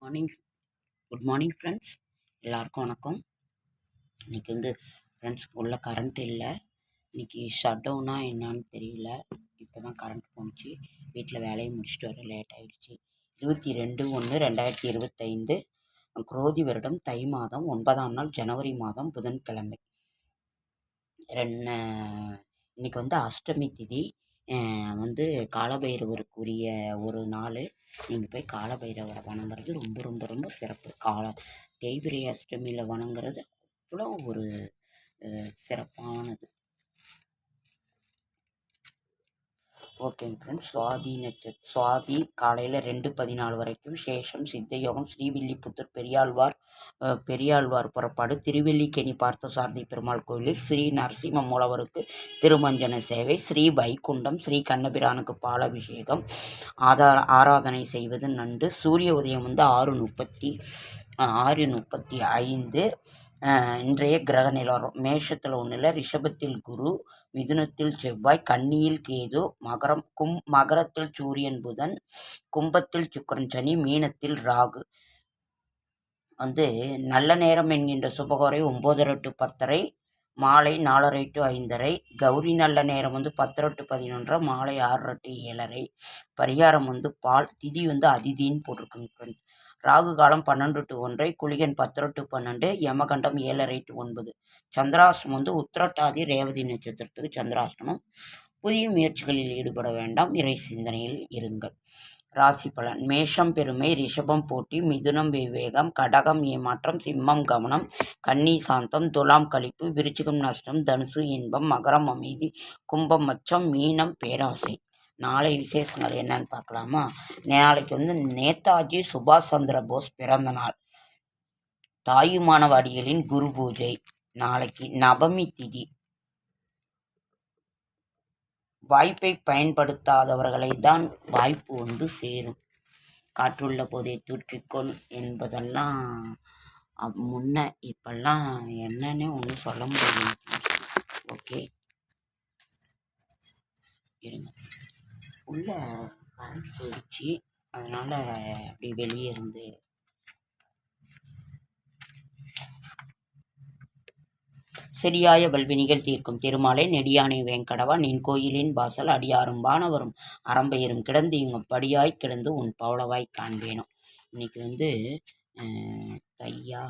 Morning good morning friends. எல்லாருக்கும் வணக்கம். இன்றைக்கி ஃப்ரெண்ட்ஸ் உள்ள கரண்ட் இல்லை. இன்றைக்கி ஷட் டவுனா என்னான்னு தெரியல. இப்போ தான் கரண்ட் போணுச்சு. வீட்டில் வேலையை முடிச்சுட்டு வர லேட் ஆகிடுச்சு. 22/1/2025 குரோதி வருடம் தை மாதம் 9ஆம் நாள் ஜனவரி மாதம் புதன்கிழமை. இன்றைக்கி அஷ்டமி திதி. காலபைரவருக்குரிய ஒரு நாள். நீங்கள் போய் காலபைரவரை வணங்குறது ரொம்ப ரொம்ப ரொம்ப சிறப்பு. தேய்பிரை அஷ்டமியில் வணங்குறது அவ்வளோ ஒரு சிறப்பானது. ஓகேங்க ஃப்ரெண்ட்ஸ், சுவாதி காலையில் 2:14 வரைக்கும் சேஷம் சித்தயோகம் ஸ்ரீவில்லிபுத்தூர் பெரியாழ்வார் புறப்பாடு திருவெல்லிக்கேணி பார்த்தசாரதி பெருமாள் கோயிலில் ஸ்ரீ நரசிம்ம மூலவருக்கு திருமஞ்சன சேவை, ஸ்ரீ வைகுண்டம் ஸ்ரீ கண்ணபிரானுக்கு பாலாபிஷேகம் ஆராதனை செய்வது நன்று. சூரிய உதயம் 6:35. இன்றைய கிரக நிலவரம் மேஷத்தில் ஒன்றில், ரிஷபத்தில் குரு, மிதுனத்தில் செவ்வாய், கன்னியில் கேது, மகரத்தில் சூரியன் புதன், கும்பத்தில் சுக்கிரன் சனி, மீனத்தில் ராகு. நல்ல நேரம் என்கின்ற சுபகோரை 9:30 to 10:30, மாலை 4:30 to 5:30. கௌரி நல்ல நேரம் 10:30 to 11:30, மாலை 6:30 to 7:30. பரிகாரம் பால். திதி அதிதின்னு போட்டிருக்குங்க ஃப்ரெண்ட்ஸ். ராகு காலம் 12 to 1:30, குளிகன் 10:30 to 12, யமகண்டம் 7:30 to 9. சந்திராஷ்டமம் உத்திரட்டாதி ரேவதி நட்சத்திரத்துக்கு சந்திராஷ்டமம். புதிய முயற்சிகளில் ஈடுபட வேண்டாம், இறை சிந்தனையில் இருங்கள். ராசி பலன். மேஷம் பெருமை, ரிஷபம் போட்டி, மிதுனம் விவேகம், கடகம் ஏமாற்றம், சிம்மம் கவனம், கன்னி சாந்தம், துலாம் களிப்பு, விருச்சிகம் நஷ்டம், தனுசு இன்பம், மகரம் அமைதி, கும்பம் அச்சம், மீனம் பேராசை. நாளை விசேஷங்கள் என்னன்னு பார்க்கலாமா? நாளைக்கு நேதாஜி சுபாஷ் சந்திர போஸ் பிறந்த நாள். தாயுமானவாடிகளின் குரு பூஜை. நாளைக்கு நவமி திதி. வாய்ப்பை பயன்படுத்தாதவர்களை தான் வாய்ப்பு சேரும். காற்றுள்ள போதே தூற்றிக்கொள் என்பதெல்லாம் முன்ன. இப்பெல்லாம் என்னன்னு ஒன்றும் சொல்ல முடியும். ஓகே, இருங்க. உள்ள கரண்ட் போயிடுச்சு, அதனால் அப்படி வெளியே இருந்து செடியாய வல்வினிகள் தீர்க்கும் திருமாலை நெடியானை வேங்கடவா, நின் கோயிலின் வாசல் அடியாரும் வானவரும் அரம்பையரும் கிடந்து இங்கு படியாய் கிடந்து உன் பவளவாய் காண்பேனும். இன்னைக்கு தையா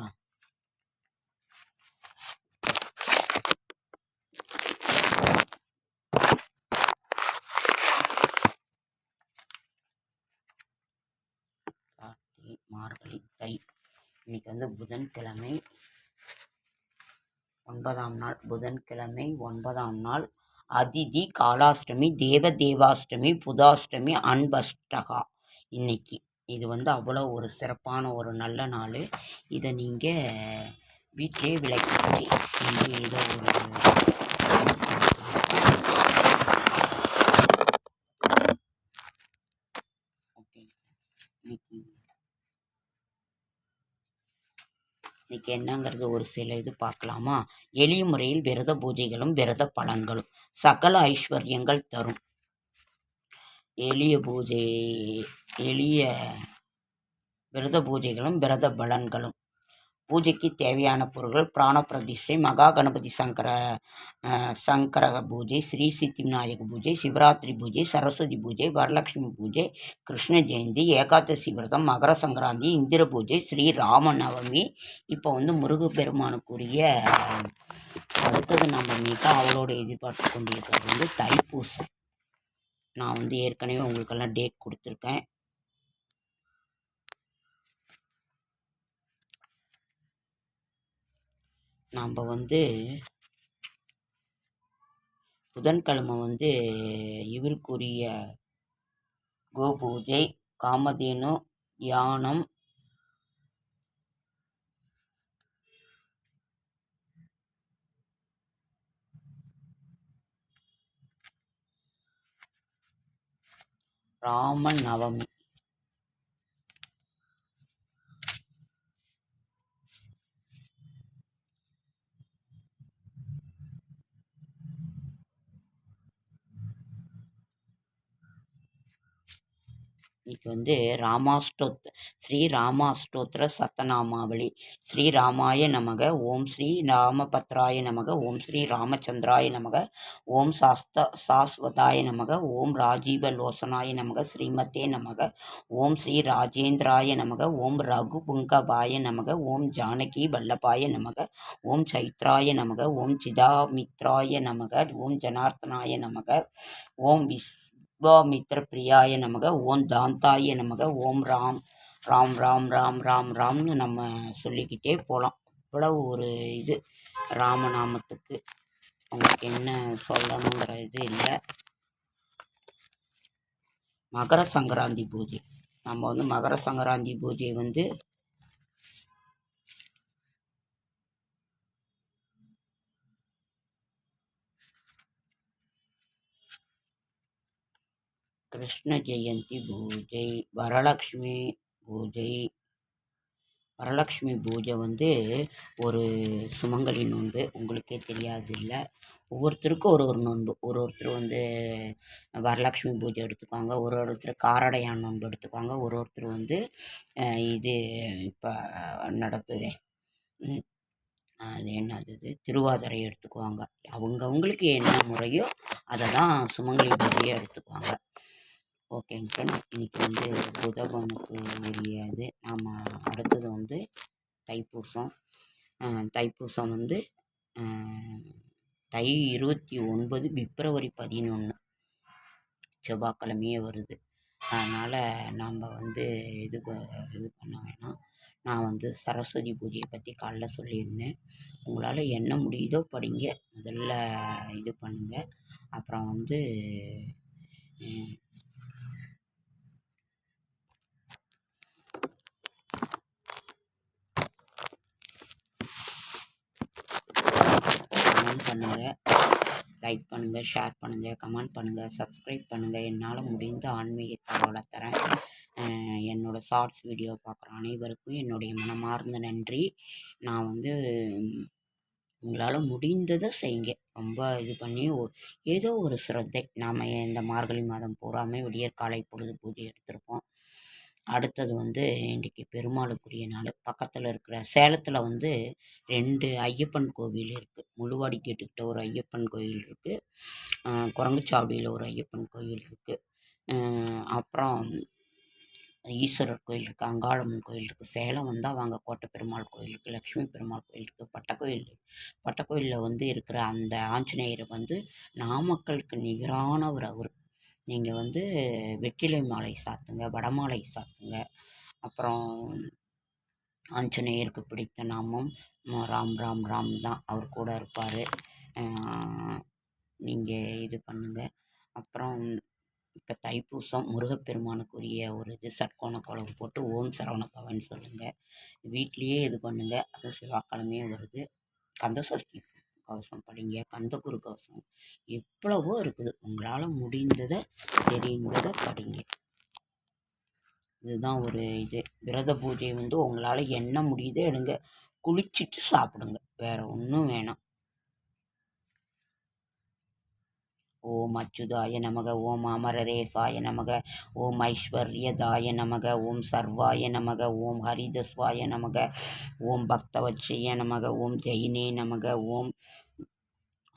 மார்கழி தை. இன்னைக்கு புதன்கிழமை 9ஆம் நாள். புதன்கிழமை 9ஆம் நாள். அதிதி, காலாஷ்டமி, தேவாஷ்டமி, புதாஷ்டமி, அன்பஷ்டகா. இன்னைக்கு இது அவ்வளோ ஒரு சிறப்பான ஒரு நல்ல நாள். இதை நீங்கள் வீட்டிலே விளக்கி இதை ஒரு ஓகே. இன்னைக்கு என்னங்கிறது ஒரு சில இது பார்க்கலாமா? எளிய முறையில் விரத பூஜைகளும் விரத பலன்களும் சகல ஐஸ்வர்யங்கள் தரும். எளிய விரத பூஜைகளும் விரத பலன்களும். பூஜைக்கு தேவையான பொருட்கள்: பிராண பிரதிஷ்டை, மகா கணபதி சங்கரக பூஜை, ஸ்ரீ சித்தி விநாயக பூஜை, சிவராத்திரி பூஜை, சரஸ்வதி பூஜை, வரலட்சுமி பூஜை, கிருஷ்ண ஜெயந்தி, ஏகாதசி விரதம், மகர சங்கராந்தி, இந்திர பூஜை, ஸ்ரீ ராமநவமி. இப்போ முருகப்பெருமானுக்குரிய அடுத்தது நம்ம மிக அவளோட எதிர்பார்த்து கொண்டிருக்கிறது தைப்பூசம். நான் ஏற்கனவே உங்களுக்கெல்லாம் டேட் கொடுத்துருக்கேன். நாம் புதன்கிழமை இவருக்குரிய கோபூஜை, காமதேனு தியானம், ராம நவமி. இன்னைக்கு ஸ்ரீ ராமாஷ்டோத்திர சத்தநாமாவளி. ஸ்ரீராமாய நமக. ஓம் ஸ்ரீ ராமபத்ராய நமக. ஓம் ஸ்ரீ ராமச்சந்திராய நமக. ஓம் சாஸ்வதாய நமக. ஓம் ராஜீவலோசனாய நமக. ஸ்ரீமதே நமக. ஓம் ஸ்ரீ ராஜேந்திராய நமக. ஓம் ரகுபுங்கபாய நமக. ஓம் ஜானகி வல்லபாய நமக. ஓம் சைத்ராய நமக. ஓம் சிதாமித்ராய நமக. ஓம் ஜனார்த்தனாய நமக. ஓம் விஸ்வாமித்ர பிரியாய நமக. ஓம் தாந்தாய நமக. ஓம் ராம் ராம் ராம் ராம் ராம் ராம்னு நம்ம சொல்லிக்கிட்டே போகலாம். இவ்வளவு ஒரு இது ராமநாமத்துக்கு. உங்களுக்கு என்ன சொல்லணுங்கிற இது இல்லை. மகர சங்கராந்தி பூஜை. நம்ம மகர சங்கராந்தி பூஜை கிருஷ்ண ஜெயந்தி பூஜை, வரலக்ஷ்மி பூஜை. வரலக்ஷ்மி பூஜை ஒரு சுமங்கலி நோன்பு. உங்களுக்கே தெரியாது இல்லை, ஒவ்வொருத்தருக்கும் ஒரு நோன்பு. ஒருத்தர் வரலக்ஷ்மி பூஜை எடுத்துக்குவாங்க, ஒருத்தர் காரடையான் நோன்பு எடுத்துக்குவாங்க, ஒருத்தர் இது இப்போ நடக்குது அது என்னது திருவாதிரை எடுத்துக்குவாங்க. அவங்களுக்கு என்ன முறையோ அதை தான் சுமங்கலி பூஜையை எடுத்துக்குவாங்க. ஓகேங்க ஃப்ரெண்ட்ஸ், இன்றைக்கி புதனுக்கு உரியது. நாம் அடுத்தது தைப்பூசம். தைப்பூசம் தை 29 பிப்ரவரி 11 செவ்வாய்க்கிழமையே வருது. அதனால் நாம் இது பண்ண வேணாம். நான் சரஸ்வதி பூஜையை பற்றி காலைல சொல்லியிருந்தேன். உங்களால் என்ன முடியுதோ படிங்க, முதல்ல இது பண்ணுங்கள். அப்புறம் கமெண்ட் பண்ணுங்கள், லைக் பண்ணுங்கள், ஷேர் பண்ணுங்கள், கமெண்ட் பண்ணுங்கள், சப்ஸ்கிரைப் பண்ணுங்கள். என்னால் முடிந்த ஆன்மீக தகவலை தரேன். என்னோடய ஷார்ட்ஸ் வீடியோ பார்க்குற அனைவருக்கும் என்னுடைய மனமார்ந்த நன்றி. நான் உங்களால் முடிந்ததை செய்யுங்க. ரொம்ப இது பண்ணி ஏதோ ஒரு சிரத்தை. நாம் இந்த மார்கழி மாதம் பூராமே விடியற்காலை பொழுது பூஜை எடுத்திருக்கோம். அடுத்தது இன்றைக்கி பெருமாளுக்குரிய நாள். பக்கத்தில் இருக்கிற சேலத்தில் 2 ஐயப்பன் கோவில் இருக்குது. முள்ளுவாடிக்கிட்ட ஒரு ஐயப்பன் கோயில் இருக்குது, குரங்குச்சாவடியில் ஒரு ஐயப்பன் கோயில் இருக்குது, அப்புறம் ஈஸ்வரர் கோயில் இருக்குது, அங்காளம்மன் கோயில் இருக்குது. சேலம் வந்தால் வாங்க, கோட்டை பெருமாள் கோயில் இருக்குது, லக்ஷ்மி பெருமாள் கோயில் இருக்குது, பட்டக்கோயிலில் இருக்கிற அந்த ஆஞ்சநேயர் நாமக்கலுக்கு நிகரானவர் அவர். நீங்கள் வெற்றிலை மாலை சாத்துங்க, வடமாலை சாத்துங்க. அப்புறம் ஆஞ்சநேயருக்கு பிடித்த நாமம் ராம் ராம் ராம் தான். அவர் கூட இருப்பார். நீங்கள் இது பண்ணுங்கள். அப்புறம் இப்போ தைப்பூசம் முருகப்பெருமானுக்குரிய ஒரு இது சட்கோண குழம்பு போட்டு ஓம் சரவண பவன் சொல்லுங்கள். வீட்லேயே இது பண்ணுங்கள். அது செவ்வாய்க்கிழமையே வருது. கந்தசஷ்டி கவசம் படிங்க, கந்தகுரு கவசம், எவ்வளவோ இருக்குது. உங்களால் முடிந்ததை தெரிந்ததை படிங்க. இதுதான் ஒரு இது. விரத பூஜை உங்களால் என்ன முடியுதோ எடுங்க, குளிச்சுட்டு சாப்பிடுங்க, வேறு ஒன்றும் வேணாம். ஓம் அச்சுதாய நமக. ஓம் அமரரேசாய நமக. ஓம் ஐஸ்வர்யதாய நமக. ஓம் சர்வாய நமக. ஓம் ஹரிதஸ்வாய நமக. ஓம் பக்தவட்சய நமக. ஓம் ஜெயினே நமக. ஓம்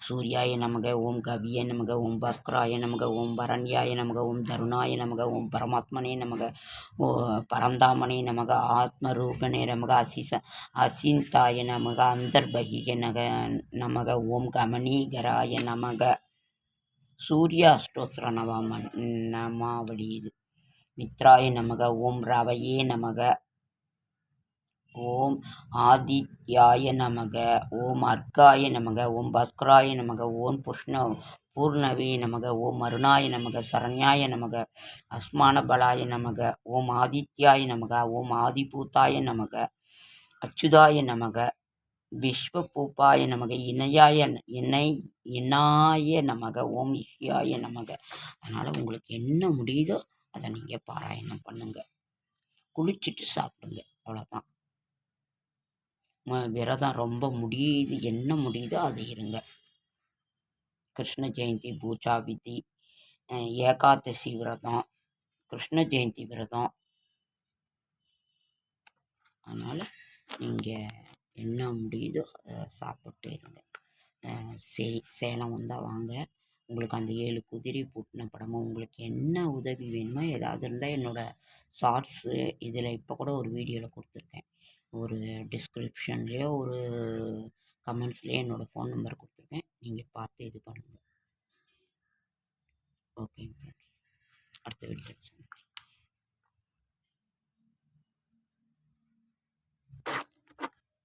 சூர்யாய நமக. ஓம் கவிய நமக. ஓம் பாஸ்கராய நமக. ஓம் பரண்யாய நமக. ஓம் தருணாய நமக. ஓம் பரமாத்மனே நமக. ஓ பரந்தாமனே நமக. ஆத்மரூபனே நமக. அசிந்தாய நமக. அந்தர்பகிக நமக. ஓம் கமனீகராய நமக. சூர்யா அஷ்டோத்திர நமாவளி இது. மித்ராய நமக. ஓம் ரவையே நமக. ஓம் ஆதித்யாய நமக. ஓம் அர்க்காய நமக. ஓம் பாஸ்கராய நமக. ஓம் பூர்ணவே நமக. ஓம் அருணாய நமக. சரண்யாய நமக. அஸ்மான பலாய நமக. ஓம் ஆதித்யாய நமக. ஓம் ஆதிபூத்தாய நமக. அச்சுதாய நமக. விஸ்வபூப்பாய நமக. இனாய நமக. ஓம் இஷ்யாய நமக. அதனால் உங்களுக்கு என்ன முடியுதோ அதை நீங்கள் பாராயணம் பண்ணுங்கள், குளிச்சுட்டு சாப்பிடுங்க, அவ்வளோதான். விரதம் ரொம்ப முடியுது, என்ன முடியுதோ அது இருங்க. கிருஷ்ண ஜெயந்தி பூஜா விதி, ஏகாதசி விரதம், கிருஷ்ண ஜெயந்தி விரதம். அதனால் நீங்கள் என்ன முடியுதோ அதை சாப்பிட்டு இருங்க. சரி, சேலம் வந்தால் வாங்க. உங்களுக்கு அந்த 7 குதிரை பூட்டின படமும், உங்களுக்கு என்ன உதவி வேணுமோ ஏதாவது இருந்தால் என்னோடய ஷார்ட்ஸு இதில் இப்போ கூட ஒரு வீடியோவில் கொடுத்துருக்கேன். ஒரு டிஸ்கிரிப்ஷன்லேயோ ஒரு கமெண்ட்ஸ்லேயோ என்னோடய ஃபோன் நம்பர் கொடுத்துருக்கேன். நீங்கள் பார்த்து இது பண்ணுங்கள். ஓகேங்க ஃப்ரெண்ட்ஸ், அடுத்த வீடியோ